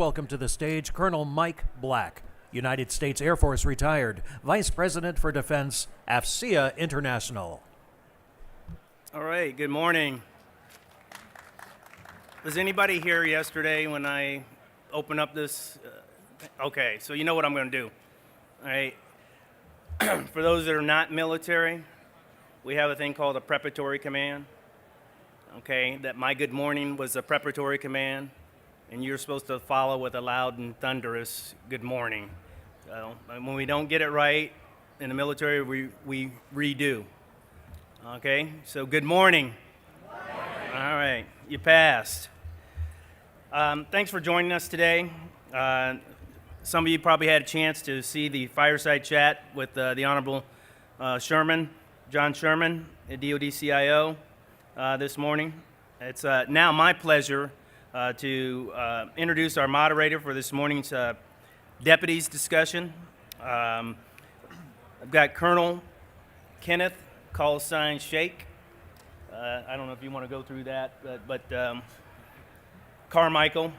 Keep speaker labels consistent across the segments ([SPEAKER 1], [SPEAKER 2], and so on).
[SPEAKER 1] welcome to the stage Colonel Mike Black, United States Air Force retired, Vice President for Defense, AFCEA International.
[SPEAKER 2] All right, good morning. Was anybody here yesterday when I opened up this? Okay, so you know what I'm going to do. All right. For those that are not military, we have a thing called a preparatory command. Okay, that my good morning was a preparatory command, and you're supposed to follow with a loud and thunderous good morning. When we don't get it right in the military, we redo. Okay, so good morning. Good morning. All right, you passed. Thanks for joining us today. Some of you probably had a chance to see the fireside chat with the Honorable John Sherman, DoD CIO, this morning. It's now my pleasure to introduce our moderator for this morning's deputies discussion. I've got Colonel Kenneth call-sign Shake. I don't know if you want to go through that, but Carmichael,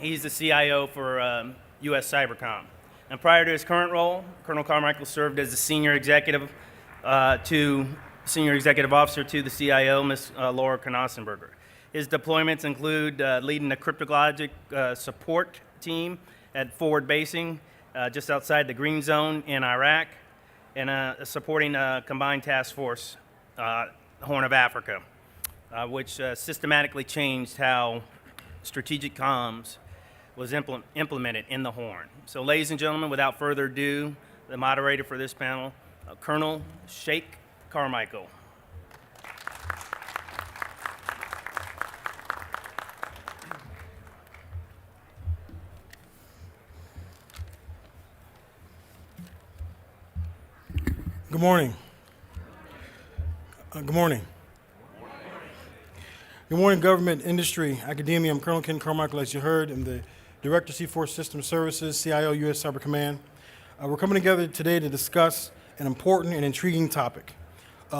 [SPEAKER 2] he's the CIO for U.S. Cybercom. And prior to his current role, Colonel Carmichael served as the senior executive officer to the CIO, Ms. Laura Knausenberger. His deployments include leading the cryptologic support team at forward basing just outside the Green Zone in Iraq, and supporting a combined task force, Horn of Africa, which systematically changed how strategic comms was implemented in the Horn. So ladies and gentlemen, without further ado, the moderator for this panel, Colonel Shake Carmichael.
[SPEAKER 3] Good morning. Good morning. Good morning, government, industry, academia. I'm Colonel Ken Carmichael, as you heard. I'm the Director, C4 System Services, CIO, U.S. Cyber Command. We're coming together today to discuss an important and intriguing topic.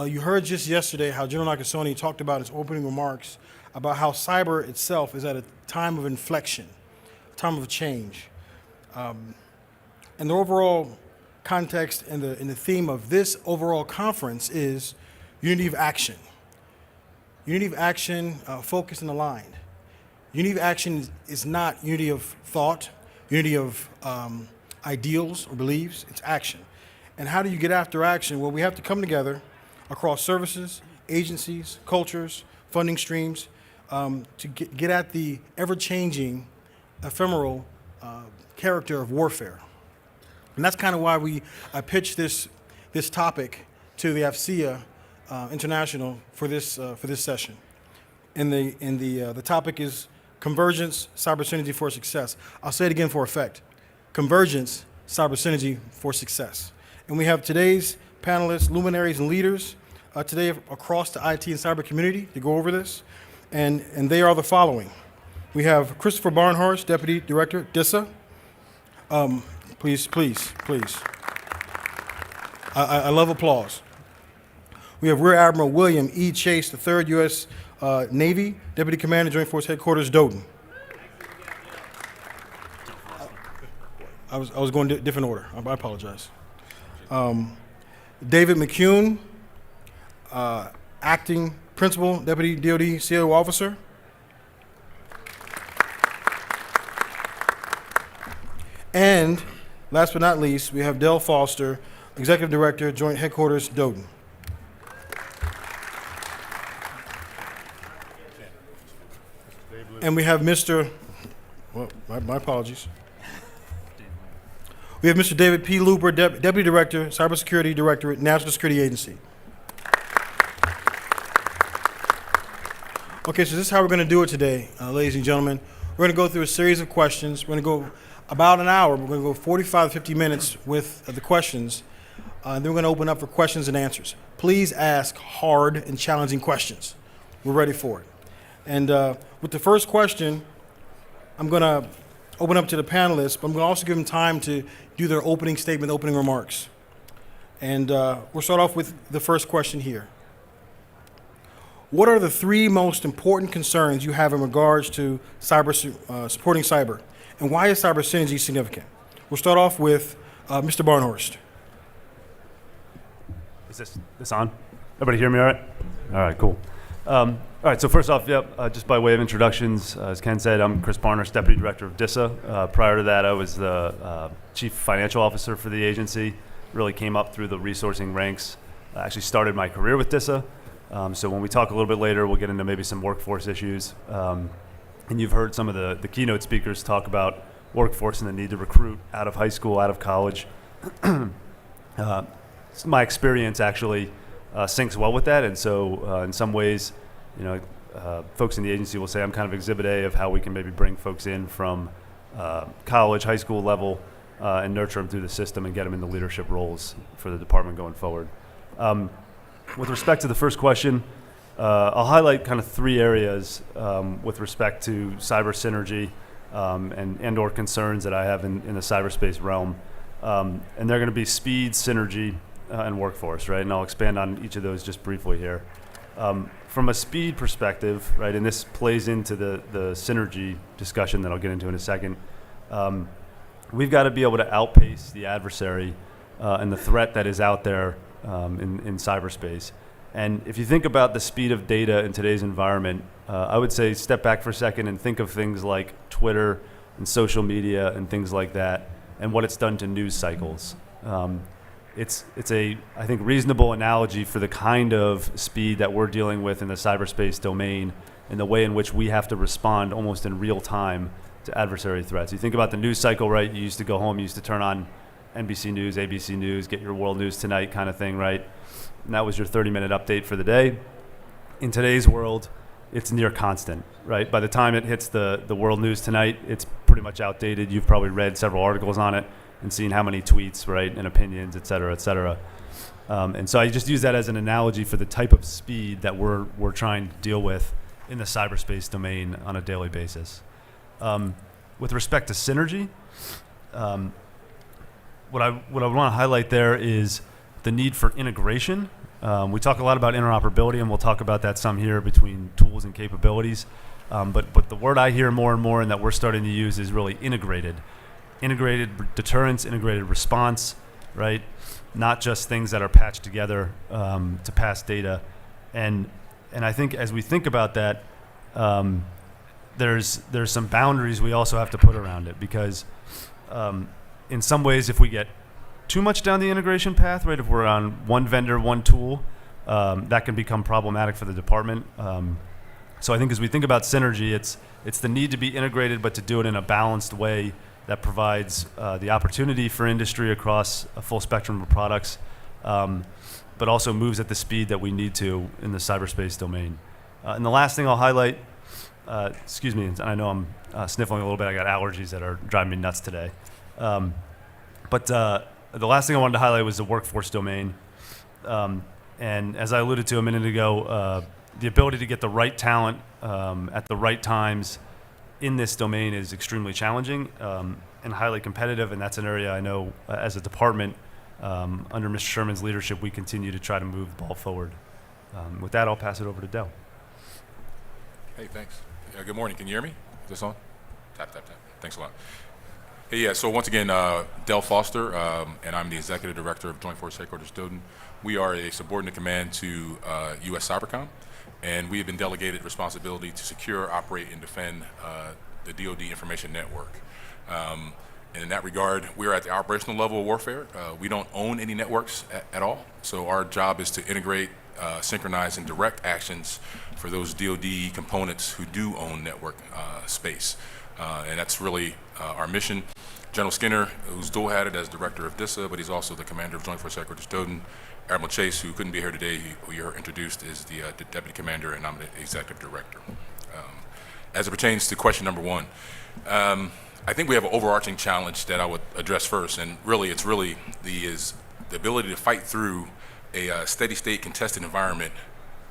[SPEAKER 3] You heard just yesterday how General Nakasone talked about his opening remarks about how cyber itself is at a time of inflection, a time of change. And the overall context and the theme of this overall conference is unity of action. Unity of action, focused and aligned. Unity of action is not unity of thought, unity of ideals or beliefs, it's action. And how do you get after action? Well, we have to come together across services, agencies, cultures, funding streams, to get at the ever-changing, ephemeral character of warfare. And that's kind of why I pitched this topic to the AFCEA International for this session. And the topic is Convergence, Cyber Synergy for Success. I'll say it again for effect. Convergence, Cyber Synergy for Success. And we have today's panelists, luminaries, and leaders today across the IT and cyber community to go over this. And they are the following. We have Christopher Barnhorst, Deputy Director, DISA. Please. I love applause. We have Rear Admiral William E. Chase III, U.S. Navy, Deputy Commander, Joint Force Headquarters, Dothan. I was going different order. I apologize. David McCune, Acting Principal, Deputy DoD CIO Officer. And last but not least, we have Dell Foster, Executive Director, Joint Headquarters, Dothan. And we have Mr. Well, my apologies. We have Mr. David P. Looper, Deputy Director, Cybersecurity Directorate, National Security Agency. Okay, so this is how we're going to do it today, ladies and gentlemen. We're going to go through a series of questions. We're going to go about an hour. We're going to go 45 to 50 minutes with the questions. Then we're going to open up for questions and answers. Please ask hard and challenging questions. We're ready for it. And with the first question, I'm going to open up to the panelists, but I'm going to also give them time to do their opening statement, opening remarks. And we'll start off with the first question here. What are the three most important concerns you have in regards to supporting cyber? and why is cyber synergy significant? We'll start off with Mr. Barnhorst.
[SPEAKER 4] Is this on? Everybody hear me all right? All right, cool. All right, so first off, just by way of introductions, as Ken said, I'm Chris Barnhorst, Deputy Director of DISA. Prior to that, I was the Chief Financial Officer for the agency. Really came up through the resourcing ranks. I actually started my career with DISA. So when we talk a little bit later, we'll get into maybe some workforce issues. And you've heard some of the keynote speakers talk about workforce and the need to recruit out of high school, out of college. My experience actually syncs well with that, and so in some ways, folks in the agency will say I'm kind of exhibit A of how we can maybe bring folks in from college, high school level, and nurture them through the system and get them into leadership roles for the department going forward. With respect to the first question, I'll highlight kind of three areas with respect to cyber synergy and or concerns that I have in the cyberspace realm. And they're going to be speed, synergy, and workforce, right? And I'll expand on each of those just briefly here. From a speed perspective, right, and this plays into the synergy discussion that I'll get into in a second, we've got to be able to outpace the adversary and the threat that is out there in cyberspace. And if you think about the speed of data in today's environment, I would say step back for a second and think of things like Twitter and social media and things like that and what it's done to news cycles. It's a, I think, reasonable analogy for the kind of speed that we're dealing with in the cyberspace domain and the way in which we have to respond almost in real time to adversary threats. You think about the news cycle, right? You used to go home, you used to turn on NBC News, ABC News, get your world news tonight kind of thing, right? And that was your 30-minute update for the day. In today's world, it's near constant, right? By the time it hits the world news tonight, it's pretty much outdated. You've probably read several articles on it and seen how many tweets, right, and opinions, et cetera, et cetera. And so I just use that as an analogy for the type of speed that we're trying to deal with in the cyberspace domain on a daily basis. With respect to synergy, what I want to highlight there is the need for integration. We talk a lot about interoperability, and we'll talk about that some here between tools and capabilities. But the word I hear more and more and that we're starting to use is really integrated. Integrated deterrence, integrated response, right? Not just things that are patched together to pass data. And I think as we think about that, there's some boundaries we also have to put around it because in some ways, if we get too much down the integration path, right, if we're on one vendor, one tool, that can become problematic for the department. So I think as we think about synergy, it's the need to be integrated, but to do it in a balanced way that provides the opportunity for industry across a full spectrum of products, but also moves at the speed that we need to in the cyberspace domain. And the last thing I'll highlight, excuse me, and I know I'm sniffling a little bit. I got allergies that are driving me nuts today. But the last thing I wanted to highlight was the workforce domain. And as I alluded to a minute ago, the ability to get the right talent at the right times in this domain is extremely challenging and highly competitive, and that's an area I know as a department under Mr. Sherman's leadership we continue to try to move the ball forward. With that, I'll pass it over to Del.
[SPEAKER 5] Hey, thanks. Good morning. Can you hear me? Is this on? Tap, tap, tap. Thanks a lot. Hey, yeah, so once again, Del Foster, and I'm the Executive Director of Joint Force Headquarters Stoughton. We are a subordinate command to U.S. Cybercom, and we have been delegated responsibility to secure, operate, and defend the DoD information network. And in that regard, we're at the operational level of warfare. We don't own any networks at all, so our job is to integrate, synchronize, and direct actions for those DoD components who do own network space. And that's really our mission. General Skinner, who's dual-hatted as Director of DISA, but he's also the Commander of Joint Force Headquarters Stoughton. Admiral Chase, who couldn't be here today, who you heard introduced, is the Deputy Commander, and I'm the Executive Director. As it pertains to question number one, I think we have an overarching challenge that I would address first, and really it's really the ability to fight through a steady-state contested environment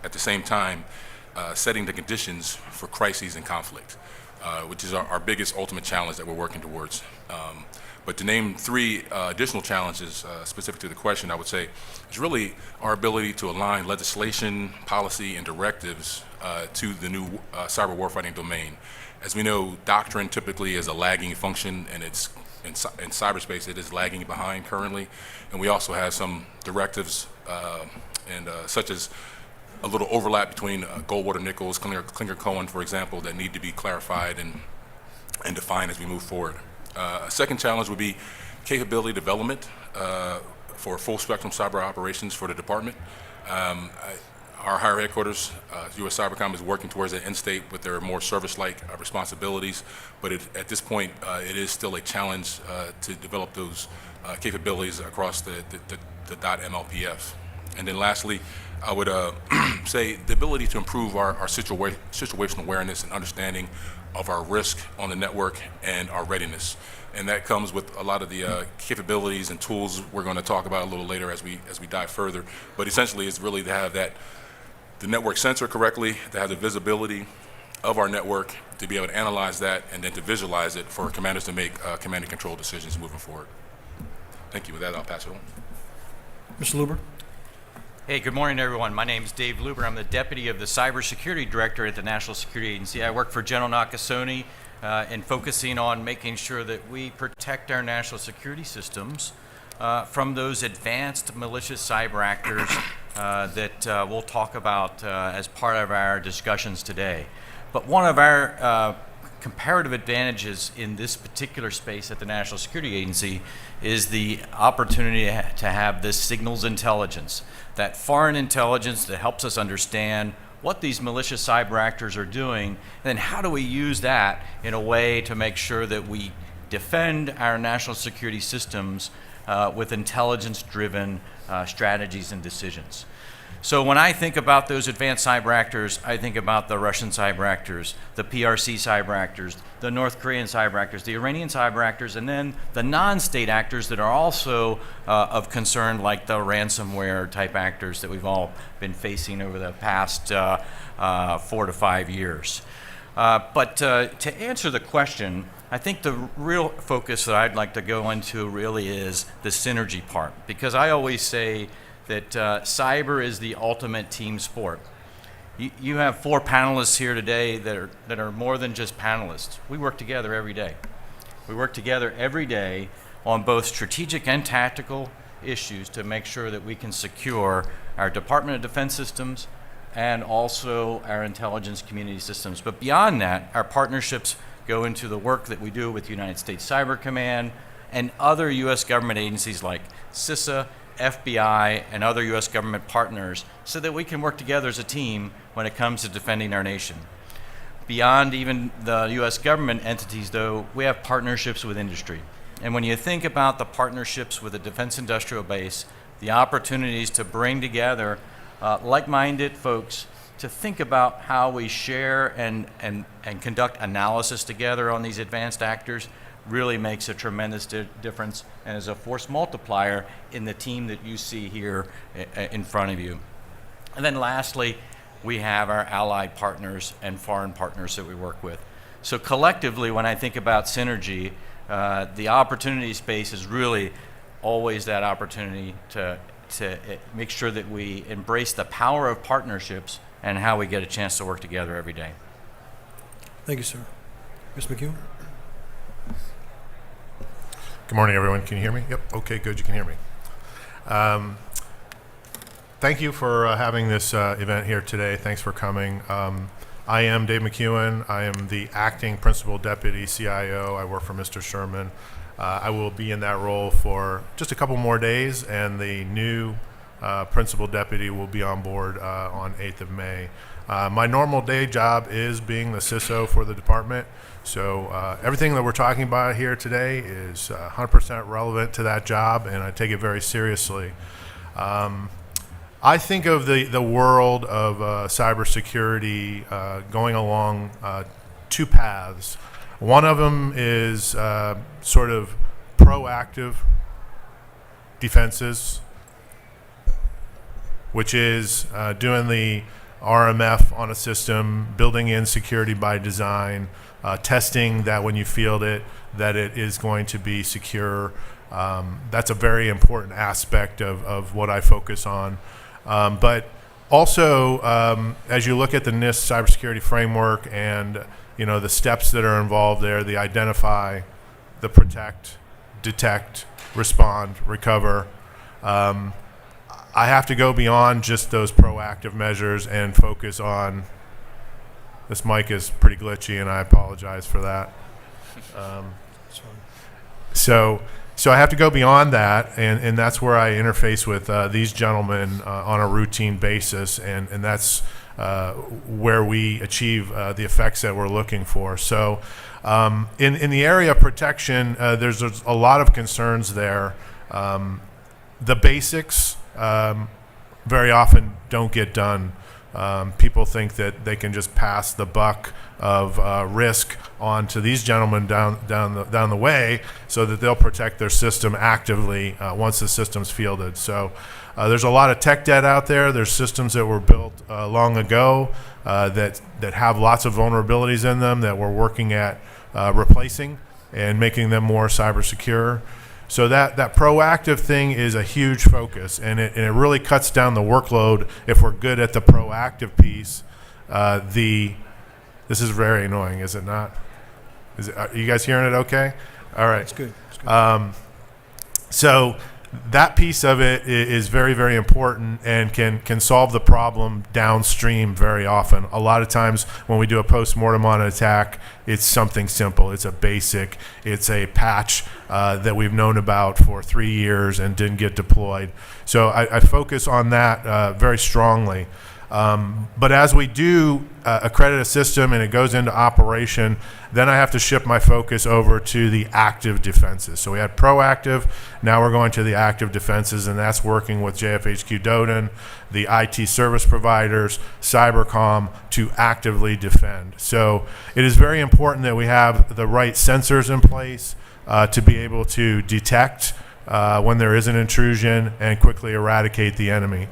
[SPEAKER 5] at the same time setting the conditions for crises and conflict, which is our biggest ultimate challenge that we're working towards. But to name three additional challenges specific to the question, I would say is really our ability to align legislation, policy, and directives to the new cyber warfighting domain. As we know, doctrine typically is a lagging function, and it's in cyberspace it is lagging behind currently. And we also have some directives such as a little overlap between Goldwater Nichols, Klinger Cohen, for example, that need to be clarified and defined as we move forward. A second challenge would be capability development for full spectrum cyber operations for the department. Our higher headquarters, U.S. Cybercom, is working towards an end state with their more service-like responsibilities, but at this point, it is still a challenge to develop those capabilities across the .MLPF. And then lastly, I would say the ability to improve our situational awareness and understanding of our risk on the network and our readiness. And that comes with a lot of the capabilities and tools we're going to talk about a little later as we dive further. But essentially, it's really to have the network sensor correctly, to have the visibility of our network, to be able to analyze that, and then to visualize it for commanders to make command and control decisions moving forward. Thank you. With that, I'll pass it on.
[SPEAKER 3] Mr. Luber.
[SPEAKER 6] Hey, good morning, everyone. My name is Dave Luber. I'm the Deputy of the Cybersecurity Director at the National Security Agency. I work for General Nakasone in focusing on making sure that we protect our national security systems from those advanced malicious cyber actors that we'll talk about as part of our discussions today. But one of our comparative advantages in this particular space at the National Security Agency is the opportunity to have this signals intelligence, that foreign intelligence that helps us understand what these malicious cyber actors are doing, and then how do we use that in a way to make sure that we defend our national security systems with intelligence-driven strategies and decisions. So when I think about those advanced cyber actors, I think about the Russian cyber actors, the PRC cyber actors, the North Korean cyber actors, the Iranian cyber actors, and then the non-state actors that are also of concern, like the ransomware type actors that we've all been facing over the past 4 to 5 years. But to answer the question, I think the real focus that I'd like to go into really is the synergy part, because I always say that cyber is the ultimate team sport. You have 4 panelists here today that are more than just panelists. We work together every day. We work together every day on both strategic and tactical issues to make sure that we can secure our Department of Defense systems and also our intelligence community systems. But beyond that, our partnerships go into the work that we do with United States Cyber Command and other U.S. government agencies like CISA, FBI, and other U.S. government partners so that we can work together as a team when it comes to defending our nation. Beyond even the U.S. government entities, though, we have partnerships with industry. And when you think about the partnerships with the defense industrial base, the opportunities to bring together like-minded folks to think about how we share and conduct analysis together on these advanced actors really makes a tremendous difference and is a force multiplier in the team that you see here in front of you. And then lastly, we have our allied partners and foreign partners that we work with. So collectively, when I think about synergy, the opportunity space is really always that opportunity to make sure that we embrace the power of partnerships and how we get a chance to work together every day.
[SPEAKER 3] Thank you, sir. Ms. McEwen.
[SPEAKER 7] Good morning, everyone. Can you hear me? Yep. Okay, good. You can hear me. Thank you for having this event here today. Thanks for coming. I am Dave McEwen. I am the acting principal deputy CIO. I work for Mr. Sherman. I will be in that role for just a couple more days, and the new principal deputy will be on board on 8th of May. My normal day job is being the CISO for the department. So everything that we're talking about here today is 100% relevant to that job, and I take it very seriously. I think of the world of cybersecurity going along 2 paths. One of them is sort of proactive defenses, which is doing the RMF on a system, building in security by design, testing that when you field it, that it is going to be secure. That's a very important aspect of what I focus on. But also, as you look at the NIST cybersecurity framework and the steps that are involved there, the identify, the protect, detect, respond, recover. I have to go beyond just those proactive measures and focus on, this mic is pretty glitchy and I apologize for that. So I have to go beyond that, and that's where I interface with these gentlemen on a routine basis, and that's where we achieve the effects that we're looking for. So in the area of protection, there's a lot of concerns there. The basics very often don't get done. People think that they can just pass the buck of risk on to these gentlemen down the way, so that they'll protect their system actively once the system's fielded. So there's a lot of tech debt out there. There's systems that were built long ago that have lots of vulnerabilities in them that we're working at replacing and making them more cyber secure. So that proactive thing is a huge focus, and it really cuts down the workload if we're good at the proactive piece. This is very annoying, is it not? Are you guys hearing it okay? All right.
[SPEAKER 3] It's good. It's good.
[SPEAKER 7] So that piece of it is very, very important and can solve the problem downstream very often. A lot of times when we do a post-mortem on an attack, it's something simple. It's a basic. It's a patch that we've known about for 3 years and didn't get deployed. So I focus on that very strongly. But as we do accredit a system and it goes into operation, then I have to shift my focus over to the active defenses. So we had proactive, now we're going to the active defenses, and that's working with JFHQ DODN, the IT service providers, Cybercom, to actively defend. So it is very important that we have the right sensors in place to be able to detect when there is an intrusion and quickly eradicate the enemy.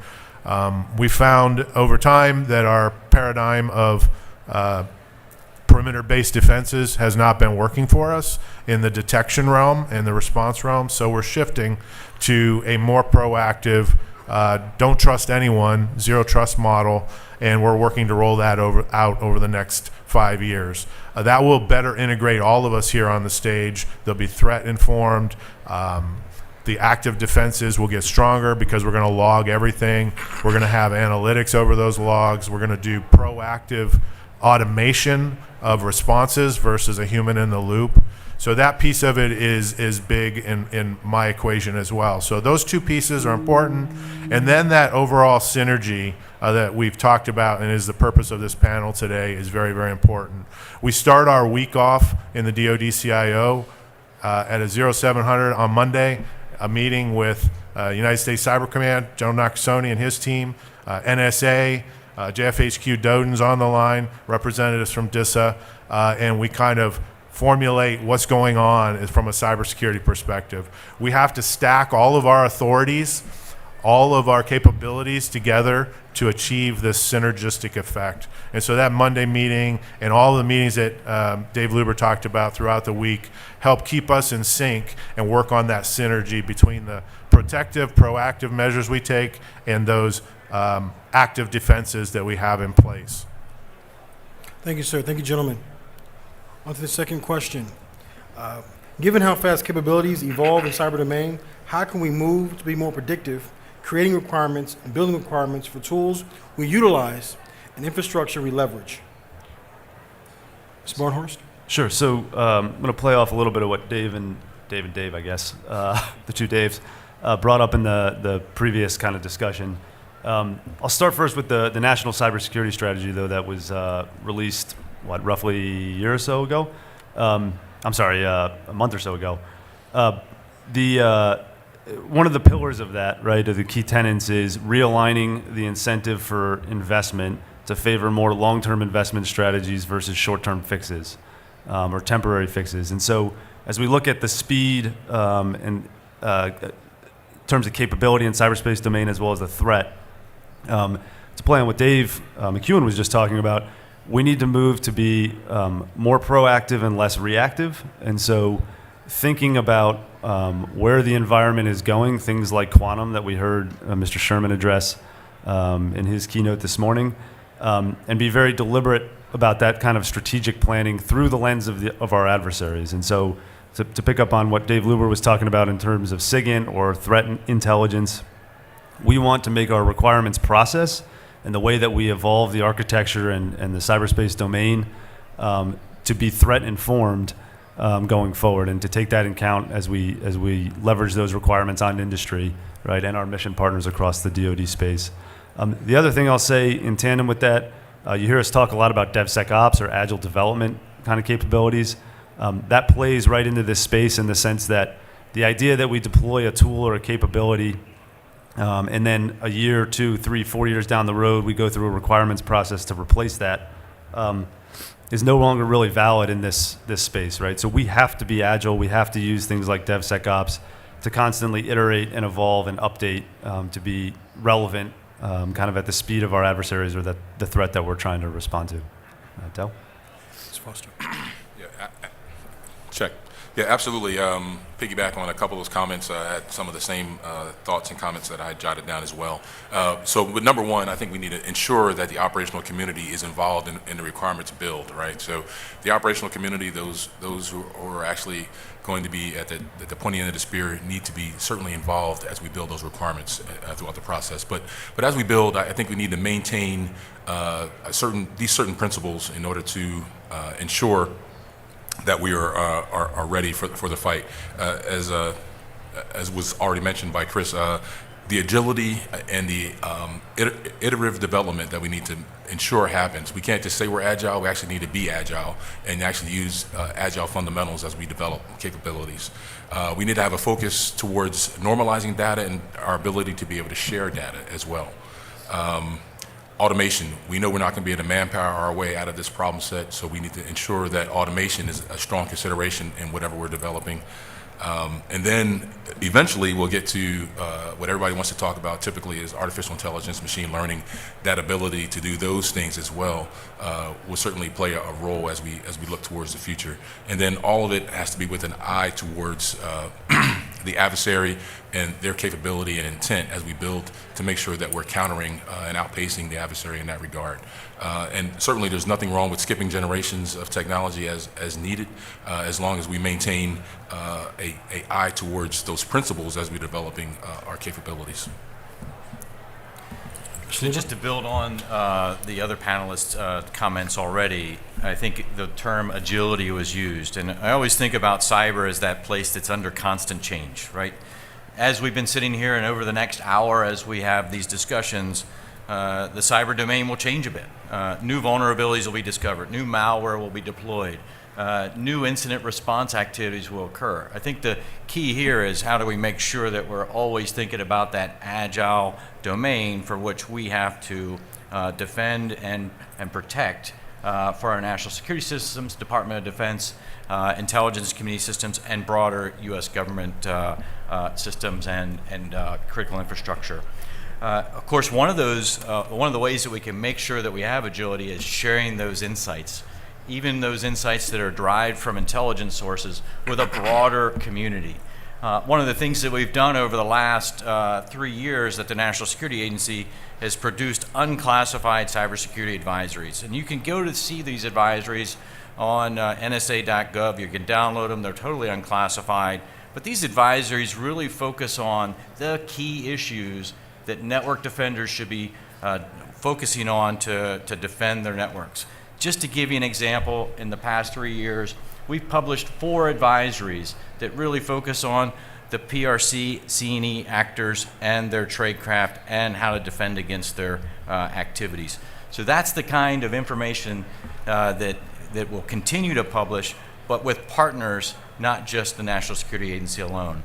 [SPEAKER 7] We found over time that our paradigm of perimeter-based defenses has not been working for us in the detection realm and the response realm, so we're shifting to a more proactive, don't trust anyone, zero trust model, and we're working to roll that out over the next 5 years. That will better integrate all of us here on the stage. They'll be threat informed. The active defenses will get stronger because we're going to log everything. We're going to have analytics over those logs. We're going to do proactive automation of responses versus a human in the loop. So that piece of it is big in my equation as well. So those two pieces are important. And then that overall synergy that we've talked about and is the purpose of this panel today is very, very important. We start our week off in the DoD CIO at a 0700 on Monday, a meeting with United States Cyber Command, General Nakasone and his team, NSA, JFHQ DODN's on the line, representatives from DISA, and we kind of formulate what's going on from a cybersecurity perspective. We have to stack all of our authorities, all of our capabilities together to achieve this synergistic effect. And so that Monday meeting and all of the meetings that Dave Luber talked about throughout the week help keep us in sync and work on that synergy between the protective, proactive measures we take and those active defenses that we have in place.
[SPEAKER 3] Thank you, sir. Thank you, gentlemen. On to the second question. Given how fast capabilities evolve in cyber domain, how can we move to be more predictive, creating requirements and building requirements for tools we utilize and infrastructure we leverage? Mr. Barnhorst?
[SPEAKER 4] Sure. So I'm going to play off a little bit of what Dave, I guess, the two Daves, brought up in the previous kind of discussion. I'll start first with the National Cybersecurity Strategy, though, that was released, roughly a year or so ago? A month or so ago. One of the pillars of that, right, of the key tenets is realigning the incentive for investment to favor more long-term investment strategies versus short-term fixes or temporary fixes. And so as we look at the speed and in terms of capability in cyberspace domain as well as the threat, to play on what Dave McEwen was just talking about, we need to move to be more proactive and less reactive. And so thinking about where the environment is going, things like quantum that we heard Mr. Sherman address in his keynote this morning, and be very deliberate about that kind of strategic planning through the lens of our adversaries. And so to pick up on what Dave Luber was talking about in terms of SIGINT or threat intelligence, we want to make our requirements process and the way that we evolve the architecture and the cyberspace domain to be threat informed going forward, and to take that in account as we leverage those requirements on industry, right, and our mission partners across the DoD space. The other thing I'll say in tandem with that, you hear us talk a lot about DevSecOps or agile development kind of capabilities. That plays right into this space in the sense that the idea that we deploy a tool or a capability and then a year, 2, 3, 4 years down the road, we go through a requirements process to replace that, is no longer really valid in this space, right? So we have to be agile. We have to use things like DevSecOps to constantly iterate and evolve and update to be relevant kind of at the speed of our adversaries or the threat that we're trying to respond to. Del?
[SPEAKER 3] Ms. Foster.
[SPEAKER 5] Check. Yeah, absolutely. Piggyback on a couple of those comments. I had some of the same thoughts and comments that I jotted down as well. But number one, I think we need to ensure that the operational community is involved in the requirements build, right? So the operational community, those who are actually going to be at the pointy end of the spear, need to be certainly involved as we build those requirements throughout the process. But as we build, I think we need to maintain these certain principles in order to ensure that we are ready for the fight. As was already mentioned by Chris, the agility and the iterative development that we need to ensure happens. We can't just say we're agile, we actually need to be agile and actually use agile fundamentals as we develop capabilities. We need to have a focus towards normalizing data and our ability to be able to share data as well. Automation. We know we're not going to be able to manpower our way out of this problem set, so we need to ensure that automation is a strong consideration in whatever we're developing. And then eventually we'll get to what everybody wants to talk about typically is artificial intelligence, machine learning. That ability to do those things as well will certainly play a role as we look towards the future. And then all of it has to be with an eye towards the adversary and their capability and intent as we build to make sure that we're countering and outpacing the adversary in that regard. And certainly there's nothing wrong with skipping generations of technology as needed, as long as we maintain a eye towards those principles as we're developing our capabilities.
[SPEAKER 6] Just to build on the other panelists' comments already, I think the term agility was used, and I always think about cyber as that place that's under constant change, right? As we've been sitting here and over the next hour as we have these discussions, the cyber domain will change a bit. New vulnerabilities will be discovered, new malware will be deployed, new incident response activities will occur. I think the key here is how do we make sure that we're always thinking about that agile domain for which we have to defend and protect for our national security systems, Department of Defense, intelligence community systems, and broader U.S. government systems and critical infrastructure. Of course, one of the ways that we can make sure that we have agility is sharing those insights, even those insights that are derived from intelligence sources, with a broader community. One of the things that we've done over the last 3 years that the National Security Agency has produced unclassified cybersecurity advisories. And you can go to see these advisories on nsa.gov. You can download them. They're totally unclassified. But these advisories really focus on the key issues that network defenders should be focusing on to defend their networks. Just to give you an example, in the past 3 years, we've published 4 advisories that really focus on the PRC, C&E actors and their tradecraft and how to defend against their activities. So that's the kind of information that we'll continue to publish, but with partners, not just the National Security Agency alone.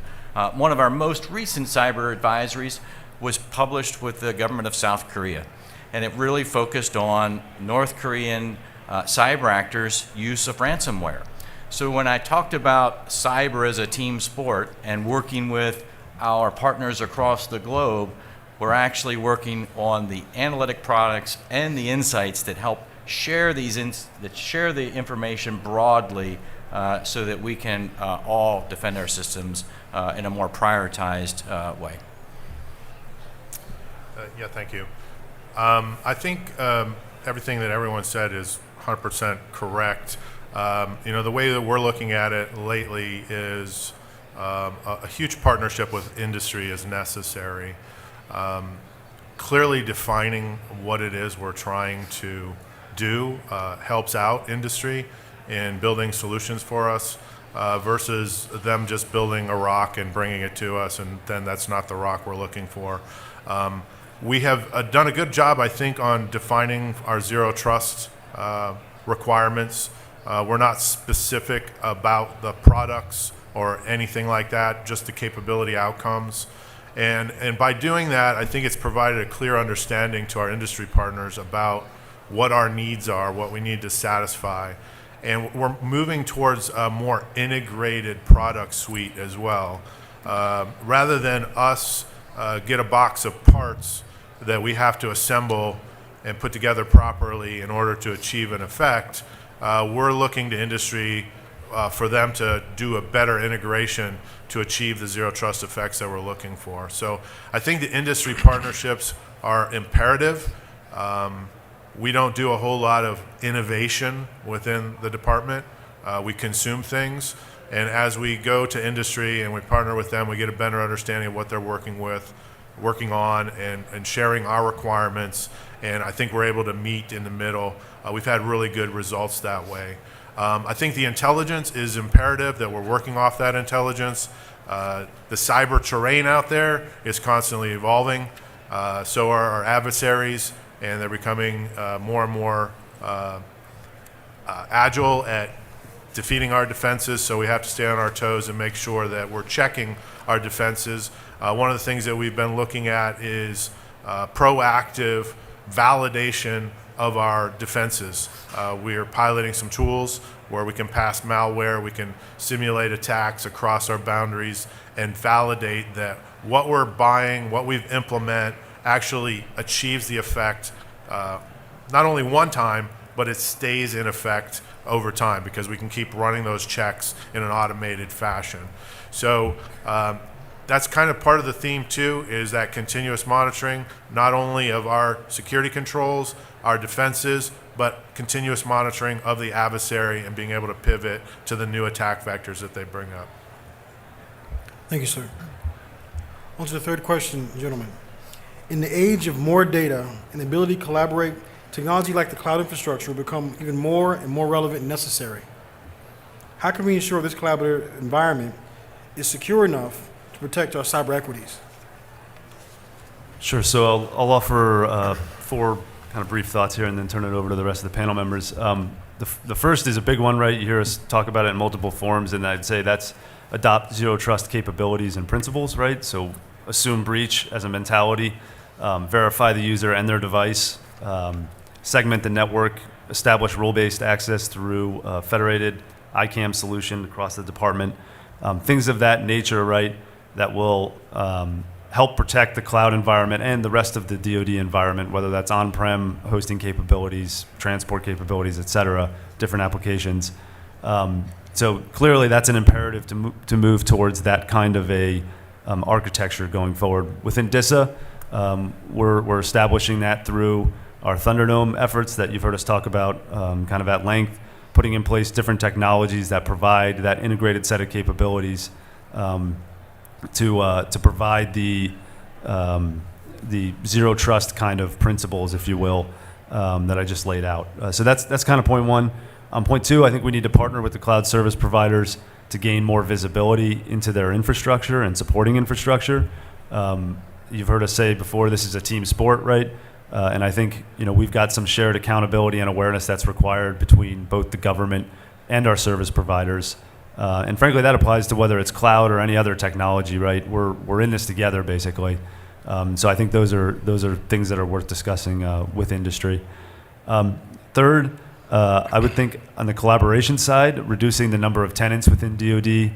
[SPEAKER 6] One of our most recent cyber advisories was published with the government of South Korea, and it really focused on North Korean cyber actors' use of ransomware. So when I talked about cyber as a team sport and working with our partners across the globe, we're actually working on the analytic products and the insights that help share share the information broadly so that we can all defend our systems in a more prioritized way.
[SPEAKER 7] Yeah, thank you. I think everything that everyone said is 100% correct. The way that we're looking at it lately is a huge partnership with industry is necessary. Clearly defining what it is we're trying to do helps out industry in building solutions for us versus them just building a rock and bringing it to us, and then that's not the rock we're looking for. We have done a good job, I think, on defining our zero trust requirements. We're not specific about the products or anything like that, just the capability outcomes. And by doing that, I think it's provided a clear understanding to our industry partners about what our needs are, what we need to satisfy. And we're moving towards a more integrated product suite as well. Rather than us get a box of parts that we have to assemble and put together properly in order to achieve an effect, we're looking to industry for them to do a better integration to achieve the zero trust effects that we're looking for. So I think the industry partnerships are imperative. We don't do a whole lot of innovation within the department. We consume things, and as we go to industry and we partner with them, we get a better understanding of what they're working on, and sharing our requirements, and I think we're able to meet in the middle. We've had really good results that way. I think the intelligence is imperative, that we're working off that intelligence. The cyber terrain out there is constantly evolving. So are our adversaries, and they're becoming more and more agile at defeating our defenses. So we have to stay on our toes and make sure that we're checking our defenses. One of the things that we've been looking at is proactive validation of our defenses. We are piloting some tools where we can pass malware, we can simulate attacks across our boundaries, and validate that what we're buying, what we've implement, actually achieves the effect not only one time, but it stays in effect over time, because we can keep running those checks in an automated fashion. So that's kind of part of the theme too, is that continuous monitoring, not only of our security controls, our defenses, but continuous monitoring of the adversary and being able to pivot to the new attack vectors that they bring up.
[SPEAKER 3] Thank you, sir. On to the third question, gentlemen. In the age of more data and the ability to collaborate, technology like the cloud infrastructure will become even more and more relevant and necessary. How can we ensure this collaborative environment is secure enough to protect our cyber equities?
[SPEAKER 4] Sure. So I'll offer four kind of brief thoughts here and then turn it over to the rest of the panel members. The first is a big one, right? You hear us talk about it in multiple forms, and I'd say that's adopt zero trust capabilities and principles, right? So assume breach as a mentality, verify the user and their device, segment the network, establish role-based access through a federated ICAM solution across the department. Things of that nature, right, that will help protect the cloud environment and the rest of the DoD environment, whether that's on-prem hosting capabilities, transport capabilities, et cetera, different applications. So clearly that's an imperative to move towards that kind of a architecture going forward. Within DISA, we're establishing that through our Thunderdome efforts that you've heard us talk about kind of at length, putting in place different technologies that provide that integrated set of capabilities to provide the zero trust kind of principles, if you will, that I just laid out. So that's kind of point one. Point two, I think we need to partner with the cloud service providers to gain more visibility into their infrastructure and supporting infrastructure. You've heard us say before, this is a team sport, right? And I think we've got some shared accountability and awareness that's required between both the government and our service providers. And frankly, that applies to whether it's cloud or any other technology, right? We're in this together, basically. So I think those are things that are worth discussing with industry. Third, I would think on the collaboration side, reducing the number of tenants within DoD,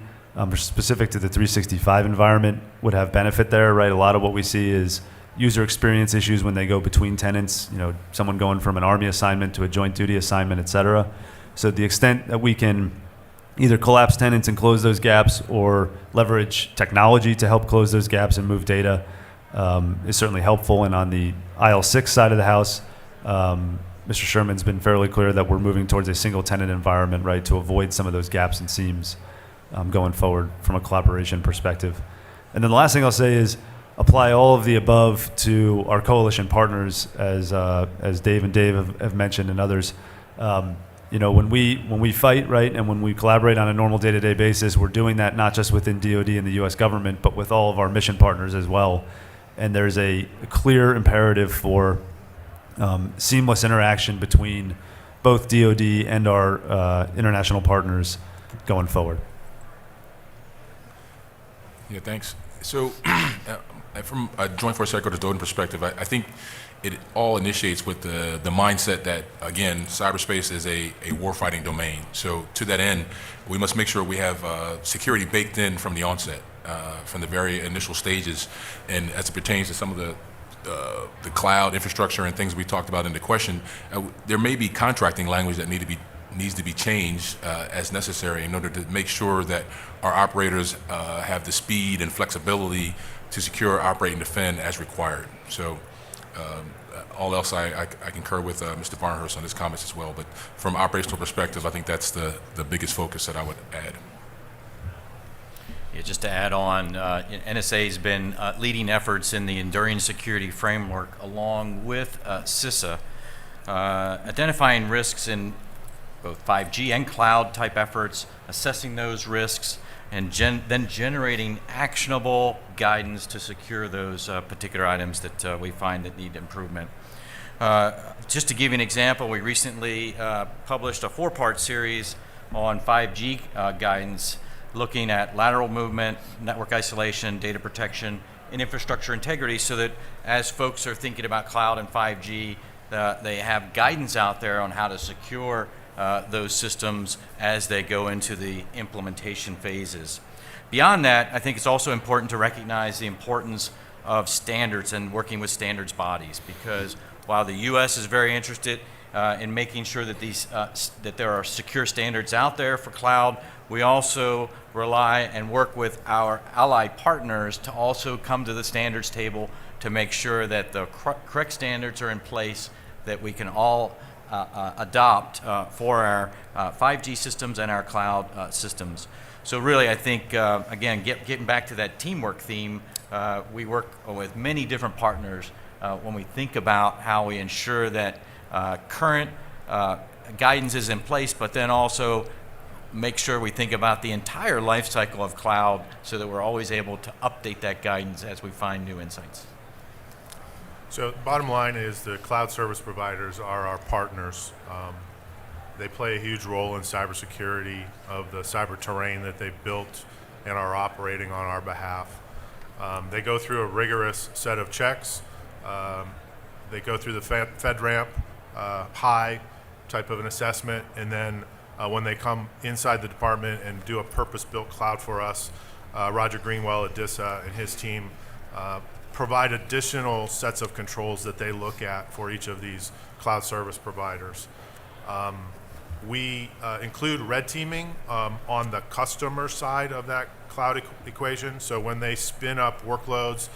[SPEAKER 4] specific to the 365 environment, would have benefit there, right? A lot of what we see is user experience issues when they go between tenants, someone going from an Army assignment to a joint duty assignment, et cetera. So the extent that we can either collapse tenants and close those gaps or leverage technology to help close those gaps and move data is certainly helpful. And on the IL6 side of the house, Mr. Sherman's been fairly clear that we're moving towards a single tenant environment, right, to avoid some of those gaps and seams going forward from a collaboration perspective. And then the last thing I'll say is apply all of the above to our coalition partners, as Dave and Dave have mentioned, and others. When we fight, right, and when we collaborate on a normal day-to-day basis, we're doing that not just within DoD and the U.S. government, but with all of our mission partners as well. And there's a clear imperative for seamless interaction between both DoD and our international partners going forward.
[SPEAKER 5] Yeah, thanks. So from a Joint Force Headquarters Doden perspective, I think it all initiates with the mindset that, again, cyberspace is a warfighting domain. So to that end, we must make sure we have security baked in from the onset, from the very initial stages. And as it pertains to some of the cloud infrastructure and things we talked about in the question, there may be contracting language that needs to be changed as necessary in order to make sure that our operators have the speed and flexibility to secure, operate, and defend as required. So all else, I concur with Mr. Barnhurst on his comments as well. But from operational perspective, I think that's the biggest focus that I would add.
[SPEAKER 6] Yeah, just to add on, NSA has been leading efforts in the Enduring Security Framework along with CISA, identifying risks in both 5G and cloud type efforts, assessing those risks, and then generating actionable guidance to secure those particular items that we find that need improvement. Just to give you an example, we recently published a 4-part series on 5G guidance, looking at lateral movement, network isolation, data protection, and infrastructure integrity, so that as folks are thinking about cloud and 5G, they have guidance out there on how to secure those systems as they go into the implementation phases. Beyond that, I think it's also important to recognize the importance of standards and working with standards bodies, because while the U.S. is very interested in making sure that that there are secure standards out there for cloud, we also rely and work with our allied partners to also come to the standards table to make sure that the correct standards are in place that we can all adopt for our 5G systems and our cloud systems. So really, I think, again, getting back to that teamwork theme, we work with many different partners when we think about how we ensure that current guidance is in place, but then also make sure we think about the entire life cycle of cloud so that we're always able to update that guidance as we find new insights.
[SPEAKER 7] So bottom line is the cloud service providers are our partners. They play a huge role in cybersecurity of the cyber terrain that they've built and are operating on our behalf. They go through a rigorous set of checks. They go through the FedRAMP high type of an assessment, and then when they come inside the department and do a purpose-built cloud for us, Roger Greenwell at DISA and his team provide additional sets of controls that they look at for each of these cloud service providers. We include red teaming on the customer side of that cloud equation. So when they spin up workloads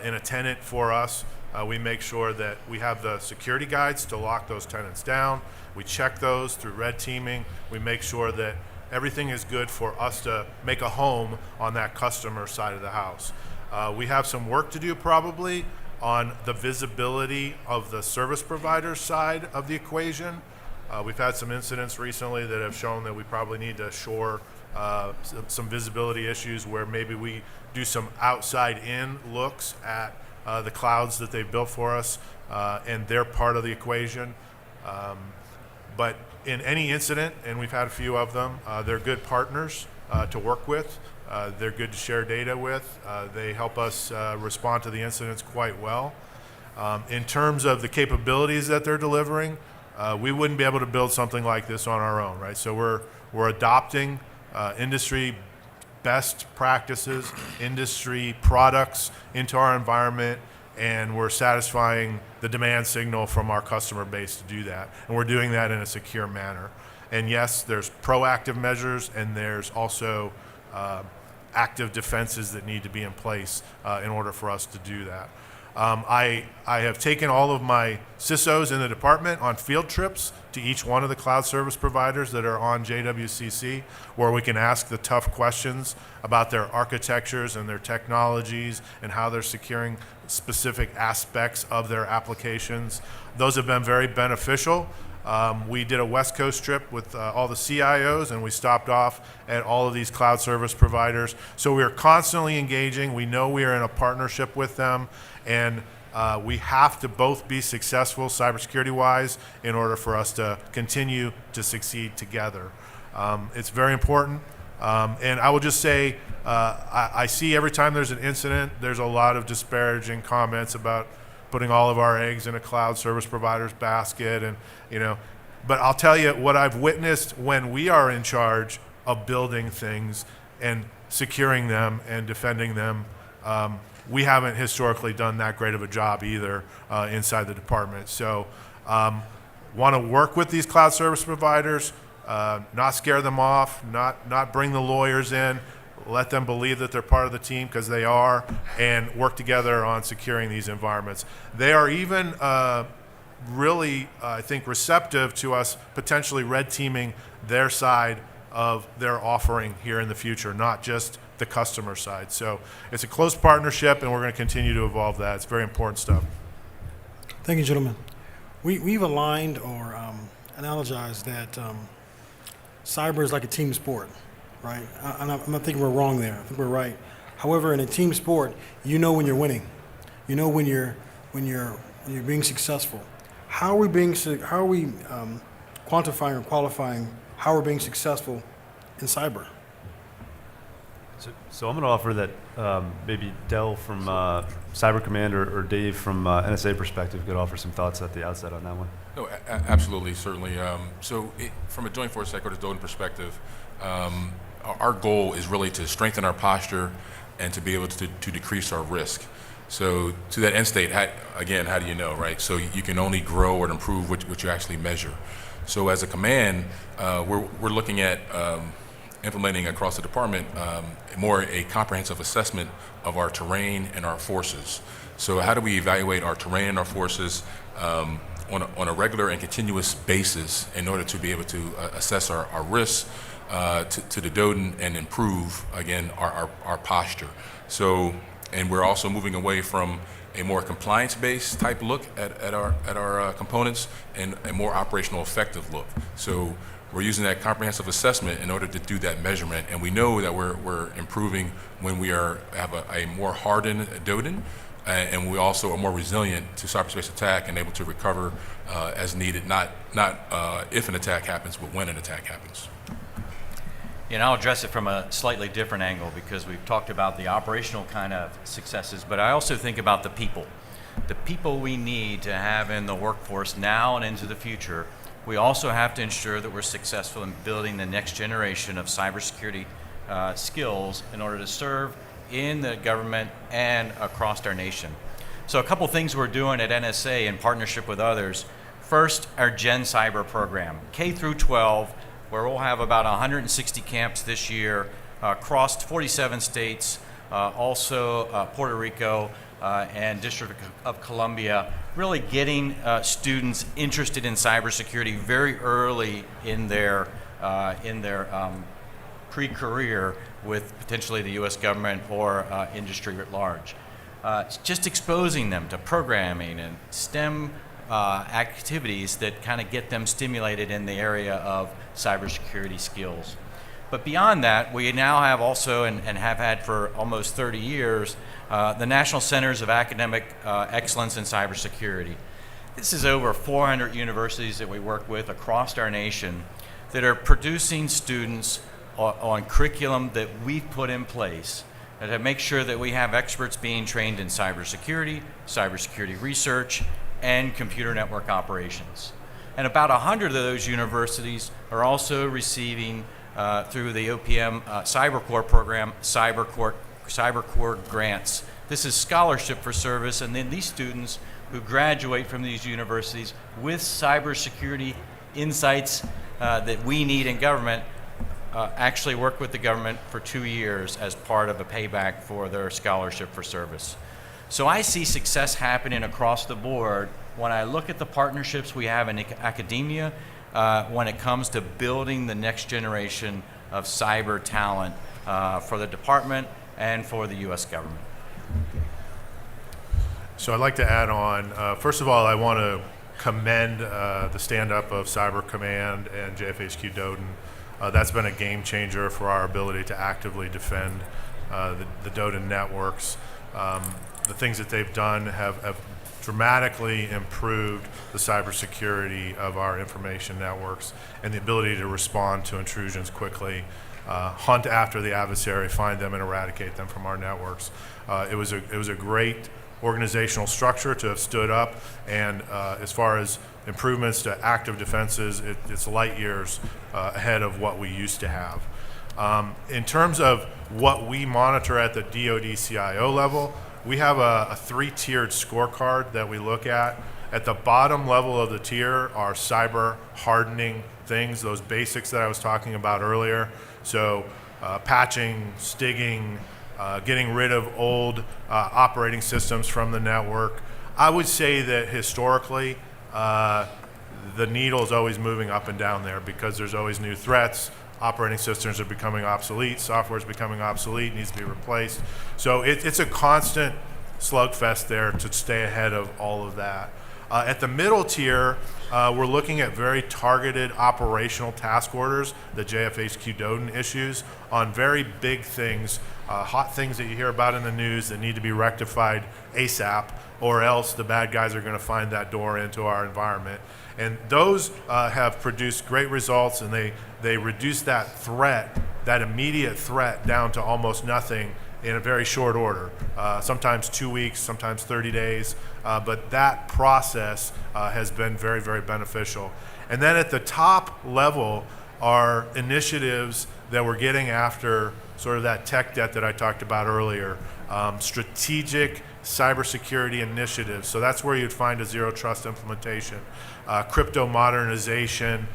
[SPEAKER 7] in a tenant for us, we make sure that we have the security guides to lock those tenants down. We check those through red teaming. We make sure that everything is good for us to make a home on that customer side of the house. We have some work to do probably on the visibility of the service provider side of the equation. We've had some incidents recently that have shown that we probably need to shore some visibility issues where maybe we do some outside-in looks at the clouds that they've built for us, and they're part of the equation. But in any incident, and we've had a few of them, they're good partners to work with. They're good to share data with. They help us respond to the incidents quite well. In terms of the capabilities that they're delivering, we wouldn't be able to build something like this on our own, right? So we're adopting industry best practices, industry products into our environment, and we're satisfying the demand signal from our customer base to do that. And we're doing that in a secure manner. And yes, there's proactive measures, and there's also active defenses that need to be in place in order for us to do that. I have taken all of my CISOs in the department on field trips to each one of the cloud service providers that are on JWCC, where we can ask the tough questions about their architectures and their technologies and how they're securing specific aspects of their applications. Those have been very beneficial. We did a West Coast trip with all the CIOs, and we stopped off at all of these cloud service providers. So we are constantly engaging. We know we are in a partnership with them, and we have to both be successful cybersecurity-wise in order for us to continue to succeed together. It's very important. And I will just say, I see every time there's an incident, there's a lot of disparaging comments about putting all of our eggs in a cloud service provider's basket, and but I'll tell you what I've witnessed when we are in charge of building things and securing them and defending them. We haven't historically done that great of a job either inside the department. So want to work with these cloud service providers, not scare them off, not bring the lawyers in, let them believe that they're part of the team, because they are, and work together on securing these environments. They are even really, I think, receptive to us potentially red teaming their side of their offering here in the future, not just the customer side. So it's a close partnership, and we're going to continue to evolve that. It's very important stuff.
[SPEAKER 3] Thank you, gentlemen. We've aligned or analogized that cyber is like a team sport, right? I'm not thinking we're wrong there. I think we're right. However, in a team sport, you know when you're winning. You know when you're being successful. How are we quantifying or qualifying how we're being successful in cyber?
[SPEAKER 4] So I'm going to offer that maybe Del from Cyber Command or Dave from NSA perspective could offer some thoughts at the outset on that one.
[SPEAKER 5] No, absolutely, certainly. From a Joint Force Headquarters Doden perspective, our goal is really to strengthen our posture and to be able to decrease our risk. So to that end state, how do you know, right? So you can only grow or improve what you actually measure. So as a command, we're looking at implementing across the department more a comprehensive assessment of our terrain and our forces. So how do we evaluate our terrain and our forces on a regular and continuous basis in order to be able to assess our risks to the Doden and improve, again, our posture. So, and we're also moving away from a more compliance-based type look at our components and a more operational effective look. So we're using that comprehensive assessment in order to do that measurement, and we know that we're improving when we have a more hardened Doden, and we also are more resilient to cyberspace attack and able to recover as needed, not if an attack happens, but when an attack happens.
[SPEAKER 6] And I'll address it from a slightly different angle, because we've talked about the operational kind of successes, but I also think about the people. The people we need to have in the workforce now and into the future. We also have to ensure that we're successful in building the next generation of cybersecurity skills in order to serve in the government and across our nation. So a couple things we're doing at NSA in partnership with others. First, our Gen Cyber program, K through 12, where we'll have about 160 camps this year across 47 states, also Puerto Rico and District of Columbia, really getting students interested in cybersecurity very early in their pre-career with potentially the U.S. government or industry at large. Just exposing them to programming and STEM activities that kind of get them stimulated in the area of cybersecurity skills. But beyond that, we now have also, and have had for almost 30 years, the National Centers of Academic Excellence in Cybersecurity. This is over 400 universities that we work with across our nation that are producing students on curriculum that we've put in place and to make sure that we have experts being trained in cybersecurity, cybersecurity research, and computer network operations. And about 100 of those universities are also receiving, through the OPM CyberCore program, CyberCore grants. This is scholarship for service, and then these students who graduate from these universities with cybersecurity insights that we need in government actually work with the government for 2 years as part of a payback for their scholarship for service. So I see success happening across the board when I look at the partnerships we have in academia when it comes to building the next generation of cyber talent for the department and for the U.S. government.
[SPEAKER 7] So I'd like to add on, first of all, I want to commend the stand-up of Cyber Command and JFHQ Doden. That's been a game changer for our ability to actively defend the Doden networks. The things that they've done have dramatically improved the cybersecurity of our information networks and the ability to respond to intrusions quickly, hunt after the adversary, find them and eradicate them from our networks. It was a great organizational structure to have stood up, and as far as improvements to active defenses, it's light years ahead of what we used to have. In terms of what we monitor at the DoD CIO level, we have a three-tiered scorecard that we look at. At the bottom level of the tier are cyber hardening things, those basics that I was talking about earlier. So patching, stigging, getting rid of old operating systems from the network. I would say that historically, the needle is always moving up and down there because there's always new threats. Operating systems are becoming obsolete. Software is becoming obsolete, needs to be replaced. So it's a constant slugfest there to stay ahead of all of that. At the middle tier, we're looking at very targeted operational task orders that JFHQ Doden issues on very big things, hot things that you hear about in the news that need to be rectified ASAP, or else the bad guys are going to find that door into our environment. And those have produced great results, and they reduce that threat, that immediate threat, down to almost nothing in a very short order, sometimes 2 weeks, sometimes 30 days. But that process has been very, very beneficial. And then at the top level are initiatives that we're getting after sort of that tech debt that I talked about earlier, strategic cybersecurity initiatives. So that's where you'd find a zero trust implementation, crypto modernization,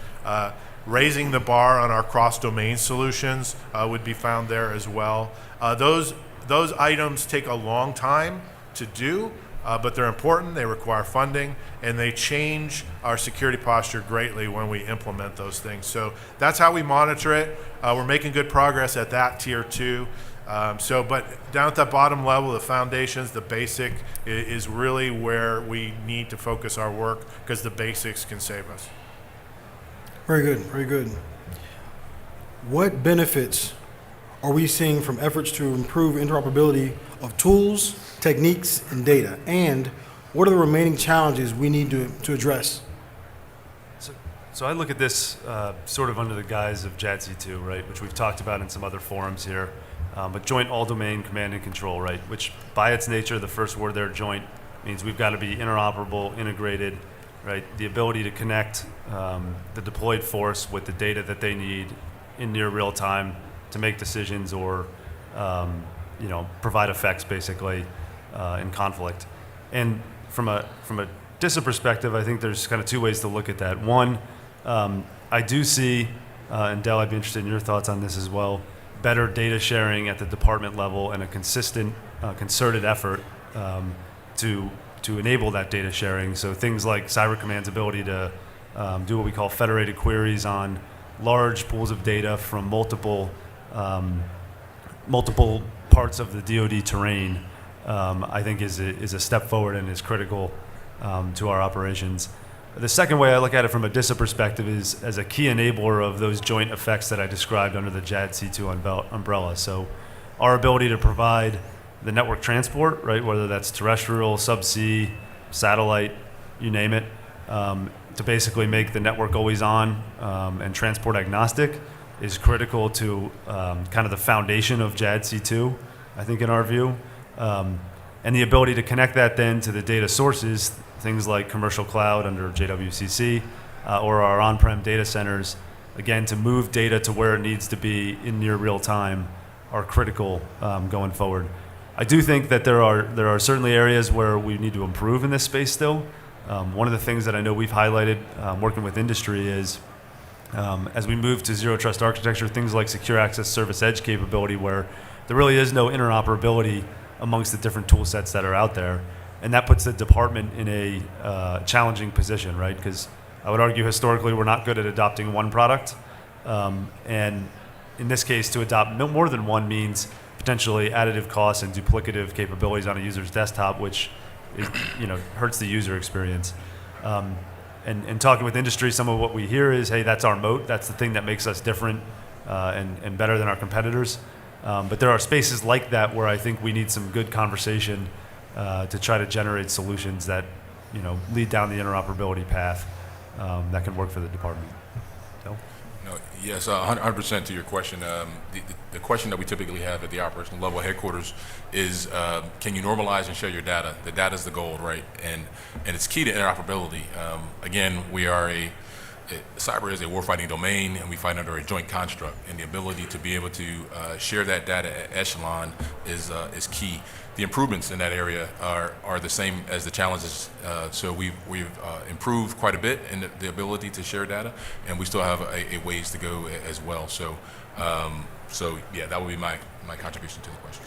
[SPEAKER 7] raising the bar on our cross-domain solutions would be found there as well. Those items take a long time to do, but they're important, they require funding, and they change our security posture greatly when we implement those things. So that's how we monitor it. We're making good progress at that tier 2. But down at that bottom level, the foundations, the basic, is really where we need to focus our work because the basics can save us.
[SPEAKER 3] Very good, very good. What benefits are we seeing from efforts to improve interoperability of tools, techniques, and data? And what are the remaining challenges we need to address?
[SPEAKER 4] So I look at this sort of under the guise of JADC2, right, which we've talked about in some other forums here. But joint all-domain command and control, right, which by its nature, the first word there, joint, means we've got to be interoperable, integrated, right? The ability to connect the deployed force with the data that they need in near real time to make decisions or, provide effects basically in conflict. And from a DISA perspective, I think there's kind of two ways to look at that. One, I do see, and Del, I'd be interested in your thoughts on this as well, better data sharing at the department level and a consistent, concerted effort to enable that data sharing. So things like Cyber Command's ability to do what we call federated queries on large pools of data from multiple parts of the DoD terrain, I think is a step forward and is critical to our operations. The second way I look at it from a DISA perspective is as a key enabler of those joint effects that I described under the JADC2 umbrella. So our ability to provide the network transport, right, whether that's terrestrial, subsea, satellite, you name it, to basically make the network always on and transport agnostic is critical to kind of the foundation of JADC2, I think in our view. And the ability to connect that then to the data sources, things like commercial cloud under JWCC or our on-prem data centers, again, to move data to where it needs to be in near real time are critical going forward. I do think that there are certainly areas where we need to improve in this space still. One of the things that I know we've highlighted working with industry is as we move to zero trust architecture, things like secure access service edge capability where there really is no interoperability amongst the different tool sets that are out there. And that puts the department in a challenging position, right? Because I would argue historically we're not good at adopting one product. And in this case, to adopt no more than one means potentially additive costs and duplicative capabilities on a user's desktop, which is, hurts the user experience. And talking with industry, some of what we hear is, hey, that's our moat. That's the thing that makes us different and better than our competitors. But there are spaces like that where I think we need some good conversation to try to generate solutions that, lead down the interoperability path that can work for the department. So.
[SPEAKER 5] No, yes, 100% to your question. The question that we typically have at the operational level headquarters is, can you normalize and share your data? The data is the gold, right? And it's key to interoperability. Again, cyber is a warfighting domain, and we fight under a joint construct. And the ability to be able to share that data at echelon is key. The improvements in that area are the same as the challenges. So we've improved quite a bit in the ability to share data, and we still have a ways to go as well. So yeah, that would be my contribution to the question.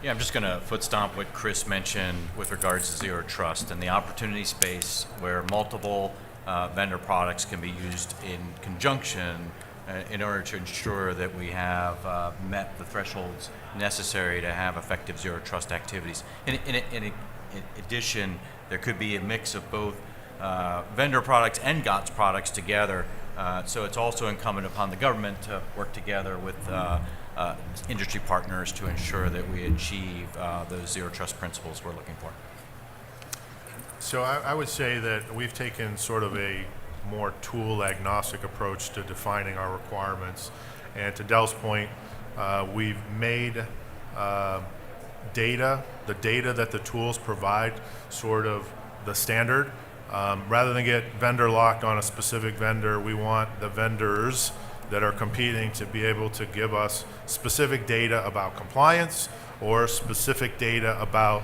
[SPEAKER 6] Yeah, I'm just going to foot stomp what Chris mentioned with regards to zero trust and the opportunity space where multiple vendor products can be used in conjunction in order to ensure that we have met the thresholds necessary to have effective zero trust activities. In addition, there could be a mix of both vendor products and GOTS products together. So it's also incumbent upon the government to work together with industry partners to ensure that we achieve those zero trust principles we're looking for.
[SPEAKER 7] So I would say that we've taken sort of a more tool agnostic approach to defining our requirements. And to Dell's point, we've made the data that the tools provide sort of the standard. Rather than get vendor locked on a specific vendor, we want the vendors that are competing to be able to give us specific data about compliance or specific data about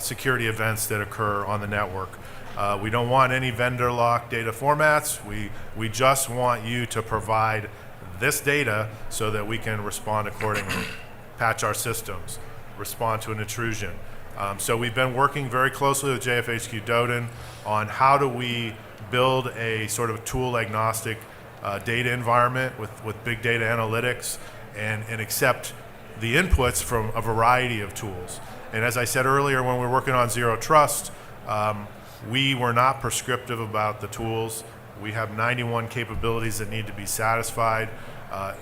[SPEAKER 7] security events that occur on the network. We don't want any vendor locked data formats. We just want you to provide this data so that we can respond accordingly, patch our systems, respond to an intrusion. So we've been working very closely with JFHQ Doden on how do we build a sort of tool agnostic data environment with big data analytics and accept the inputs from a variety of tools. And as I said earlier, when we were working on Zero Trust, we were not prescriptive about the tools. We have 91 capabilities that need to be satisfied.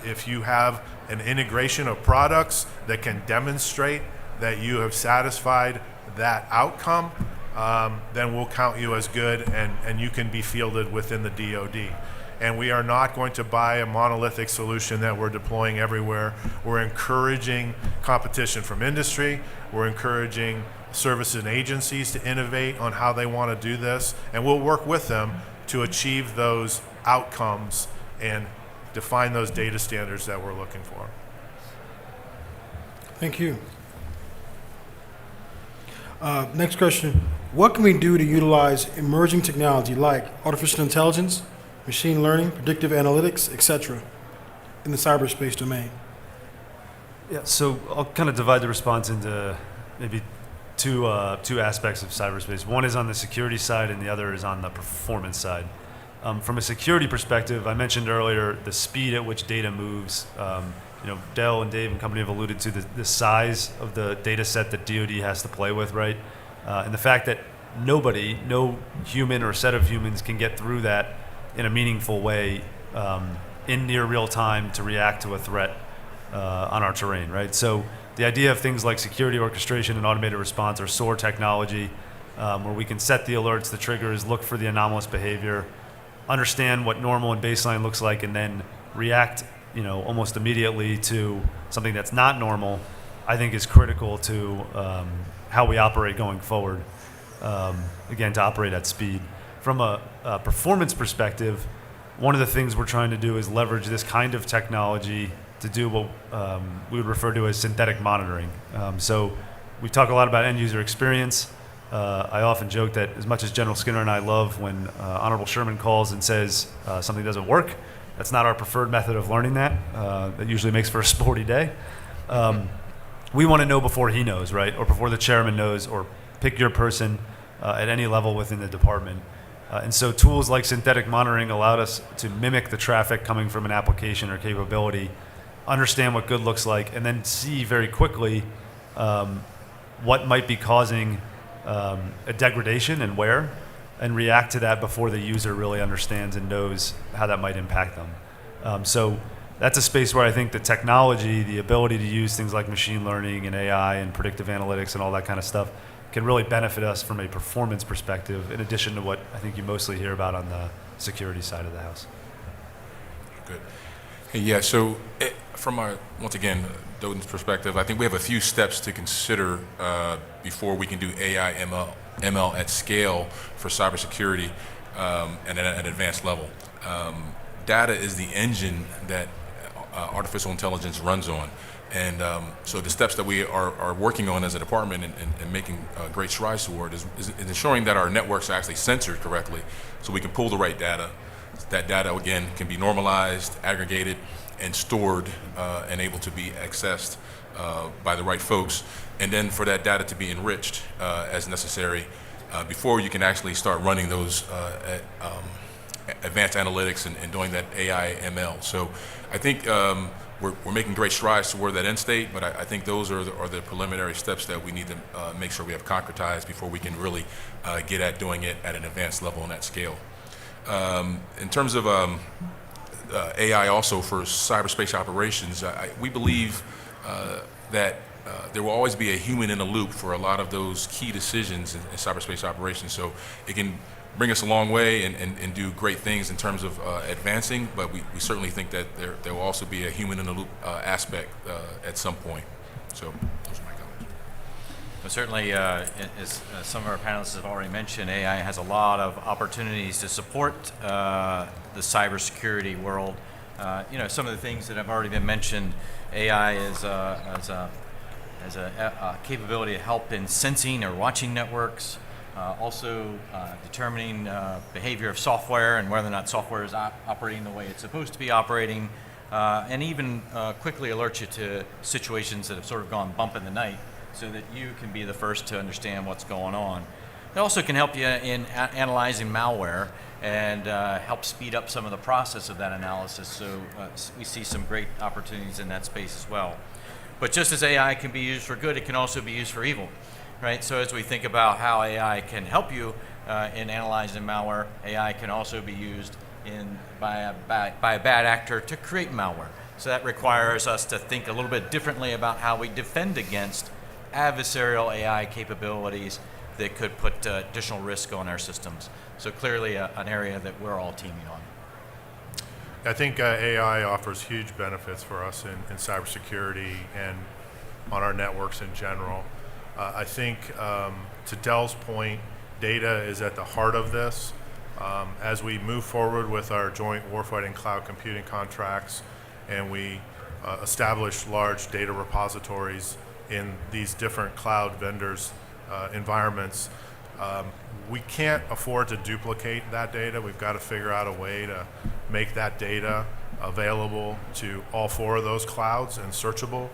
[SPEAKER 7] If you have an integration of products that can demonstrate that you have satisfied that outcome, then we'll count you as good and you can be fielded within the DoD. And we are not going to buy a monolithic solution that we're deploying everywhere. We're encouraging competition from industry. We're encouraging services and agencies to innovate on how they want to do this. And we'll work with them to achieve those outcomes and define those data standards that we're looking for.
[SPEAKER 3] Thank you. Next question. What can we do to utilize emerging technology like artificial intelligence, machine learning, predictive analytics, etc., in the cyberspace domain?
[SPEAKER 4] Yeah, so I'll kind of divide the response into maybe two aspects of cyberspace. One is on the security side, and the other is on the performance side. From a security perspective, I mentioned earlier the speed at which data moves. Dell and Dave and company have alluded to the size of the data set that DoD has to play with, right? And the fact that no human or set of humans can get through that in a meaningful way in near real time to react to a threat on our terrain, right? So the idea of things like security orchestration and automated response or SOAR technology, where we can set the alerts, the triggers, look for the anomalous behavior, understand what normal and baseline looks like, and then react almost immediately to something that's not normal, I think is critical to how we operate going forward. Again, to operate at speed. From a performance perspective, one of the things we're trying to do is leverage this kind of technology to do what we would refer to as synthetic monitoring. So we talk a lot about end user experience. I often joke that as much as General Skinner and I love when Honorable Sherman calls and says something doesn't work, that's not our preferred method of learning that. That usually makes for a sporty day. we want to know before he knows, right? Or before the chairman knows, or pick your person at any level within the department. And so tools like synthetic monitoring allowed us to mimic the traffic coming from an application or capability, understand what good looks like, and then see very quickly what might be causing a degradation and where, and react to that before the user really understands and knows how that might impact them. So that's a space where I think the technology, the ability to use things like machine learning and AI and predictive analytics and all that kind of stuff can really benefit us from a performance perspective, in addition to what I think you mostly hear about on the security side of the house.
[SPEAKER 5] Good. Hey, yeah, so from our, once again, Doden's perspective, I think we have a few steps to consider before we can do AI ML at scale for cybersecurity and at an advanced level. Data is the engine that artificial intelligence runs on. And so the steps that we are working on as a department and making great strides toward is ensuring that our networks are actually censored correctly so we can pull the right data. That data, again, can be normalized, aggregated, and stored and able to be accessed by the right folks. And then for that data to be enriched as necessary before you can actually start running those advanced analytics and doing that AI ML. So I think we're making great strides toward that end state, but I think those are the preliminary steps that we need to make sure we have concretized before we can really get at doing it at an advanced level and at scale. In terms of AI also for cyberspace operations, we believe that there will always be a human in the loop for a lot of those key decisions in cyberspace operations. So it can bring us a long way and do great things in terms of advancing, but we certainly think that there will also be a human in the loop aspect at some point. So those are my comments.
[SPEAKER 6] Well, certainly, as some of our panelists have already mentioned, AI has a lot of opportunities to support the cybersecurity world. Some of the things that have already been mentioned, AI is a capability to help in sensing or watching networks, also determining behavior of software and whether or not software is operating the way it's supposed to be operating, and even quickly alert you to situations that have sort of gone bump in the night so that you can be the first to understand what's going on. It also can help you in analyzing malware and help speed up some of the process of that analysis. So we see some great opportunities in that space as well. But just as AI can be used for good, it can also be used for evil, right? So as we think about how AI can help you in analyzing malware, AI can also be used by a bad actor to create malware. So that requires us to think a little bit differently about how we defend against adversarial AI capabilities that could put additional risk on our systems. So clearly an area that we're all teaming on.
[SPEAKER 7] I think AI offers huge benefits for us in cybersecurity and on our networks in general. I think to Dell's point, data is at the heart of this. As we move forward with our joint warfighting cloud computing contracts and we establish large data repositories in these different cloud vendors' environments, we can't afford to duplicate that data. We've got to figure out a way to make that data available to all four of those clouds and searchable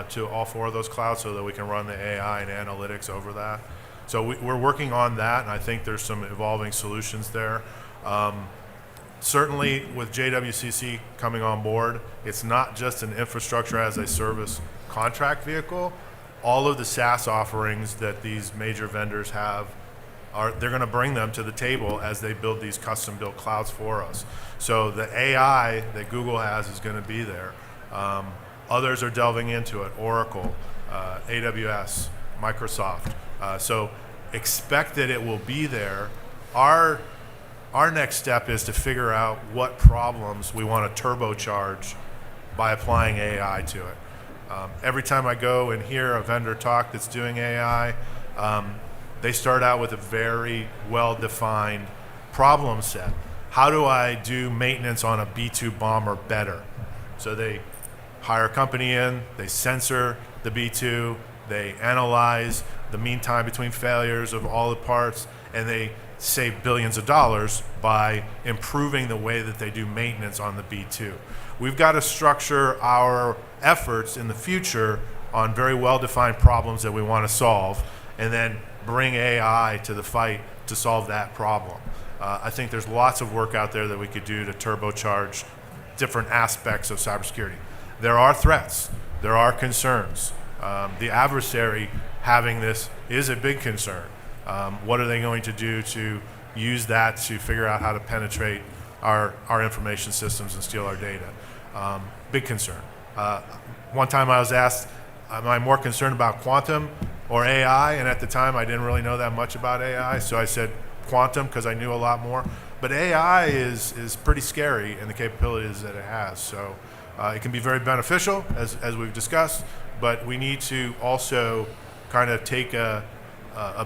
[SPEAKER 7] to all four of those clouds so that we can run the AI and analytics over that. So we're working on that, and I think there's some evolving solutions there. Certainly with JWCC coming on board, it's not just an infrastructure as a service contract vehicle. All of the SaaS offerings that these major vendors have, they're going to bring them to the table as they build these custom-built clouds for us. So the AI that Google has is going to be there. Others are delving into it, Oracle, AWS, Microsoft. So expect that it will be there. Our next step is to figure out what problems we want to turbocharge by applying AI to it. Every time I go and hear a vendor talk that's doing AI, they start out with a very well-defined problem set. How do I do maintenance on a B-2 bomber better? So they hire a company in, they sensor the B-2, they analyze the mean time between failures of all the parts, and they save billions of dollars by improving the way that they do maintenance on the B-2. We've got to structure our efforts in the future on very well-defined problems that we want to solve, and then bring AI to the fight to solve that problem. I think there's lots of work out there that we could do to turbocharge different aspects of cybersecurity. There are threats, there are concerns. The adversary having this is a big concern. What are they going to do to use that to figure out how to penetrate our information systems and steal our data? Big concern. One time I was asked, am I more concerned about quantum or AI? And at the time I didn't really know that much about AI, so I said quantum because I knew a lot more. But AI is pretty scary in the capabilities that it has. So it can be very beneficial, as we've discussed, but we need to also kind of take a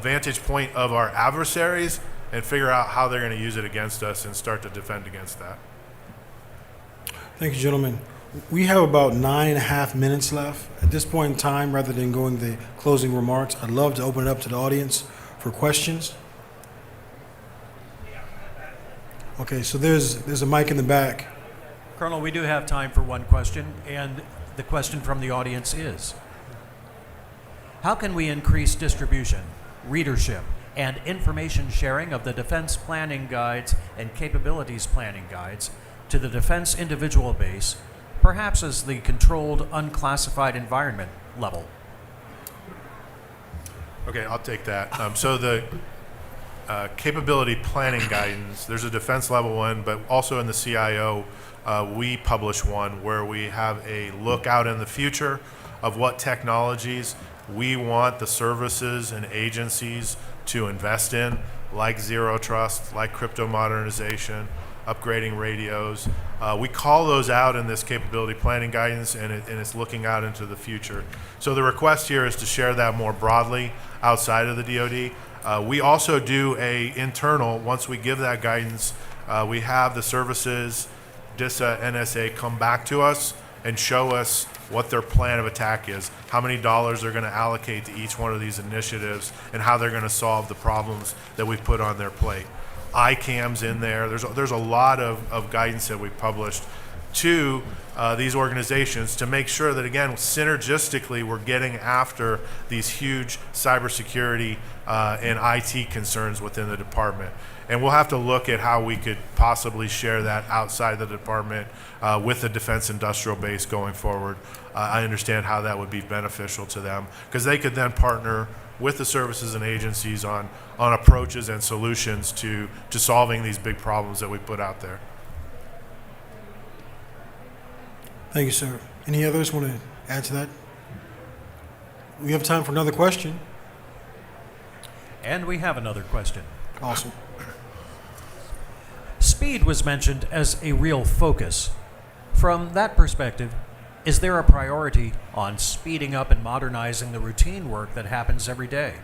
[SPEAKER 7] vantage point of our adversaries and figure out how they're going to use it against us and start to defend against that.
[SPEAKER 3] Thank you, gentlemen. We have about 9.5 minutes left. At this point in time, rather than going the closing remarks, I'd love to open it up to the audience for questions. Okay, so there's a mic in the back.
[SPEAKER 1] Colonel, we do have time for one question, and the question from the audience is, how can we increase distribution, readership, and information sharing of the defense planning guides and capabilities planning guides to the defense individual base, perhaps as the controlled, unclassified environment level?
[SPEAKER 7] Okay, I'll take that. So the capability planning guidance, there's a defense level one, but also in the CIO, we publish one where we have a look out in the future of what technologies we want the services and agencies to invest in, like zero trust, like crypto modernization, upgrading radios. We call those out in this capability planning guidance, and it's looking out into the future. So the request here is to share that more broadly outside of the DoD. We also do a internal, once we give that guidance, we have the services, DISA, NSA come back to us and show us what their plan of attack is, how many dollars they're going to allocate to each one of these initiatives, and how they're going to solve the problems that we've put on their plate. ICAM's in there. There's a lot of guidance that we published to these organizations to make sure that, again, synergistically we're getting after these huge cybersecurity and IT concerns within the department. And we'll have to look at how we could possibly share that outside the department with the defense industrial base going forward. I understand how that would be beneficial to them, because they could then partner with the services and agencies on approaches and solutions to solving these big problems that we put out there.
[SPEAKER 3] Thank you, sir. Any others want to add to that? We have time for another question.
[SPEAKER 1] And we have another question.
[SPEAKER 3] Awesome.
[SPEAKER 1] Speed was mentioned as a real focus. From that perspective, is there a priority on speeding up and modernizing the routine work that happens every day?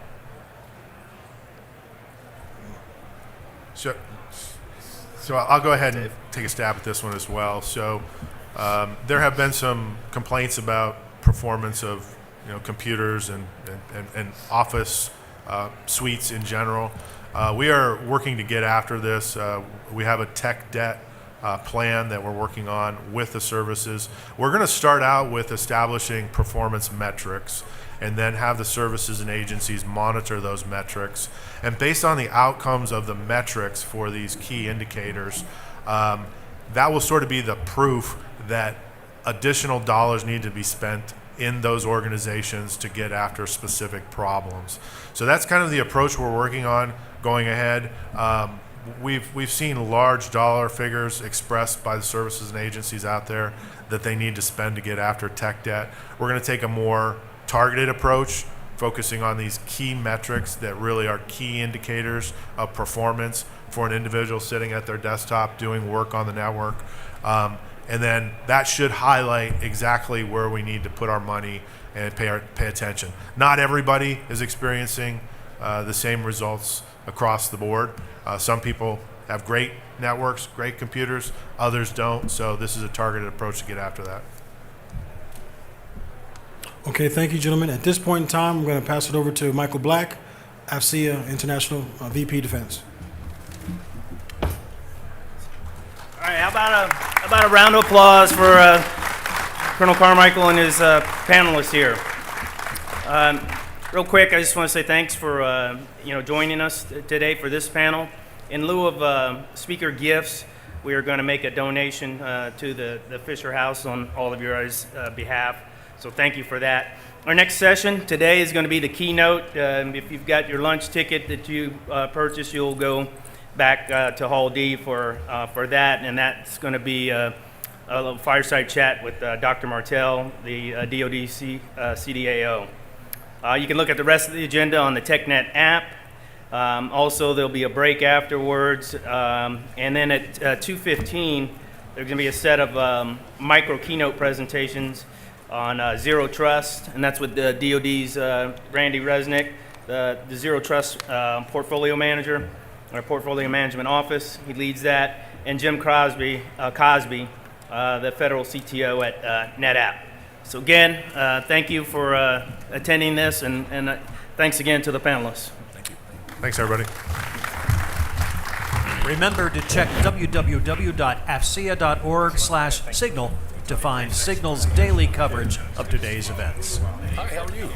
[SPEAKER 7] So I'll go ahead and take a stab at this one as well. So there have been some complaints about performance of computers and office suites in general. We are working to get after this. We have a tech debt plan that we're working on with the services. We're going to start out with establishing performance metrics and then have the services and agencies monitor those metrics. And based on the outcomes of the metrics for these key indicators, that will sort of be the proof that additional dollars need to be spent in those organizations to get after specific problems. So that's kind of the approach we're working on going ahead. We've seen large dollar figures expressed by the services and agencies out there that they need to spend to get after tech debt. We're going to take a more targeted approach, focusing on these key metrics that really are key indicators of performance for an individual sitting at their desktop doing work on the network. And then that should highlight exactly where we need to put our money and pay attention. Not everybody is experiencing the same results across the board. Some people have great networks, great computers, others don't, so this is a targeted approach to get after that.
[SPEAKER 3] Okay, thank you, gentlemen. At this point in time, I'm going to pass it over to Michael Black, AFCEA International VP Defense.
[SPEAKER 2] All right, how about a round of applause for Colonel Carmichael and his panelists here. Real quick, I just want to say thanks for joining us today for this panel. In lieu of speaker gifts, we are going to make a donation to the Fisher House on all of your guys' behalf. So thank you for that. Our next session today is going to be the keynote. If you've got your lunch ticket that you purchased, you'll go back to Hall D for that, and that's going to be a little fireside chat with Dr. Martell, the DoD CDAO. You can look at the rest of the agenda on the TechNet app. Also, there'll be a break afterwards, and then at 2:15, there's going to be a set of micro keynote presentations on Zero Trust, and that's with the DoD's Randy Resnick, the Zero Trust portfolio manager, or portfolio management office. He leads that, and Jim Cosby, the federal CTO at NetApp. So again, thank you for attending this, and thanks again to the panelists.
[SPEAKER 7] Thanks, everybody.
[SPEAKER 1] Remember to check www.afcia.org/signal to find Signal's daily coverage of today's events.
[SPEAKER 5] Hi, how are you?